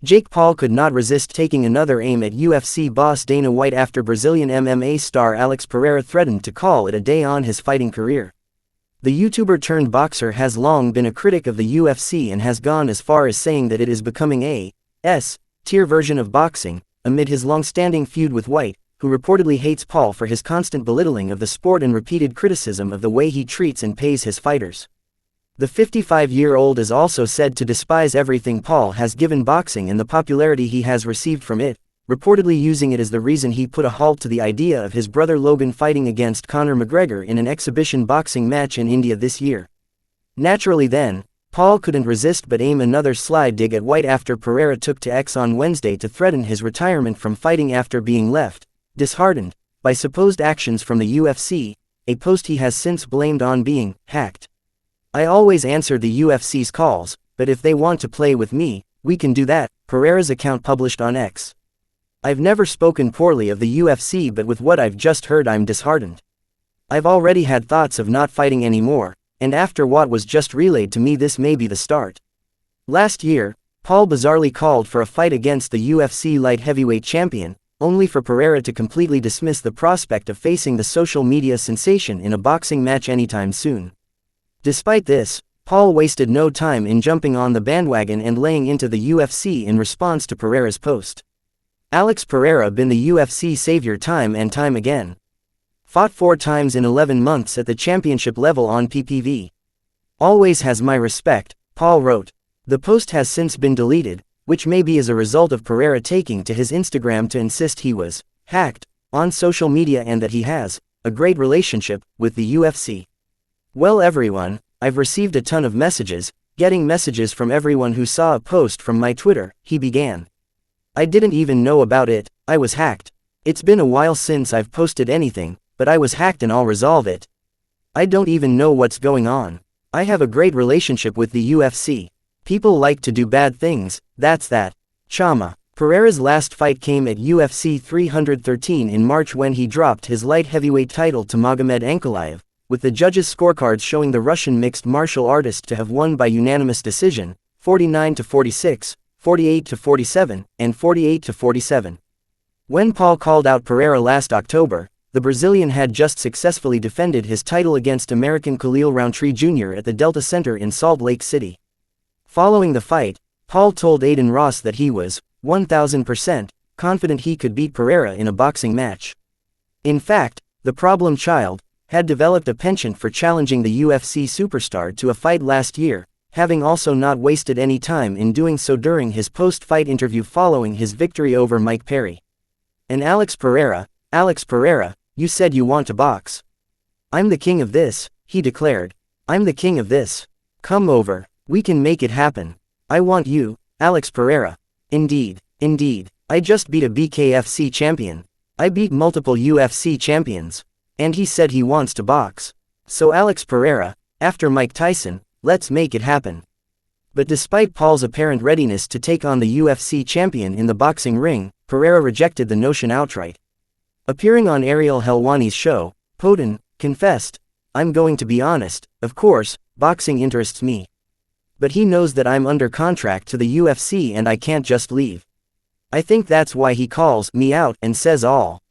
Jake Paul could not resist taking another aim at UFC boss Dana White after Brazilian MMA star Alex Pereira threatened to call it a day on his fighting career. The YouTuber-turned-boxer has long been a critic of the UFC and has gone as far as saying that it is becoming a S-tier version of boxing, amid his long-standing feud with White, who reportedly hates Paul for his constant belittling of the sport and repeated criticism of the way he treats and pays his fighters. The 55-year-old is also said to despise everything Paul has given boxing and the popularity he has received from it, reportedly using it as the reason he put a halt to the idea of his brother Logan fighting against Conor McGregor in an exhibition boxing match in India this year. Naturally then, Paul couldn't resist but aim another sly dig at White after Pereira took to X on Wednesday to threaten his retirement from fighting after being left, disheartened, by supposed actions from the UFC, a post he has since blamed on being hacked. "I always answer the UFC's calls, but if they want to play with me, we can do that," Pereira's account published on X. "I've never spoken poorly of the UFC, but with what I've just heard I'm disheartened. I've already had thoughts of not fighting anymore, and after what was just relayed to me this may be the start." Last year, Paul bizarrely called for a fight against the UFC light heavyweight champion, only for Pereira to completely dismiss the prospect of facing the social media sensation in a boxing match anytime soon. Despite this, Paul wasted no time in jumping on the bandwagon and laying into the UFC in response to Pereira's post. Alex Pereira been the UFC savior time and time again. Fought 4 times in 11 months at the championship level on PPV. Always has my respect, Paul wrote. The post has since been deleted, which may be as a result of Pereira taking to his Instagram to insist he was hacked on social media and that he has a great relationship with the UFC. "Well everyone, I've received a ton of messages, getting messages from everyone who saw a post from my Twitter," he began. "I didn't even know about it, I was hacked. It's been a while since I've posted anything, but I was hacked and I'll resolve it. I don't even know what's going on. I have a great relationship with the UFC. People like to do bad things, that's that. Chama." Pereira's last fight came at UFC 313 in March when he dropped his light heavyweight title to Magomed Ankalaev, with the judges' scorecards showing the Russian mixed martial artist to have won by unanimous decision, 49-46, 48-47, and 48-47. When Paul called out Pereira last October, the Brazilian had just successfully defended his title against American Khalil Rountree Jr. at the Delta Center in Salt Lake City. Following the fight, Paul told Aiden Ross that he was 1,000% confident he could beat Pereira in a boxing match. In fact, the problem child had developed a penchant for challenging the UFC superstar to a fight last year, having also not wasted any time in doing so during his post-fight interview following his victory over Mike Perry. "And Alex Pereira, you said you want to box. I'm the king of this," he declared. "I'm the king of this. Come over, we can make it happen. I want you, Alex Pereira." Indeed. I just beat a BKFC champion. I beat multiple UFC champions. And he said he wants to box. So Alex Pereira, after Mike Tyson, let's make it happen. But despite Paul's apparent readiness to take on the UFC champion in the boxing ring, Pereira rejected the notion outright. Appearing on Ariel Helwani's show, Podin confessed, "I'm going to be honest, of course, boxing interests me. But he knows that I'm under contract to the UFC and I can't just leave. I think that's why he calls me out and says all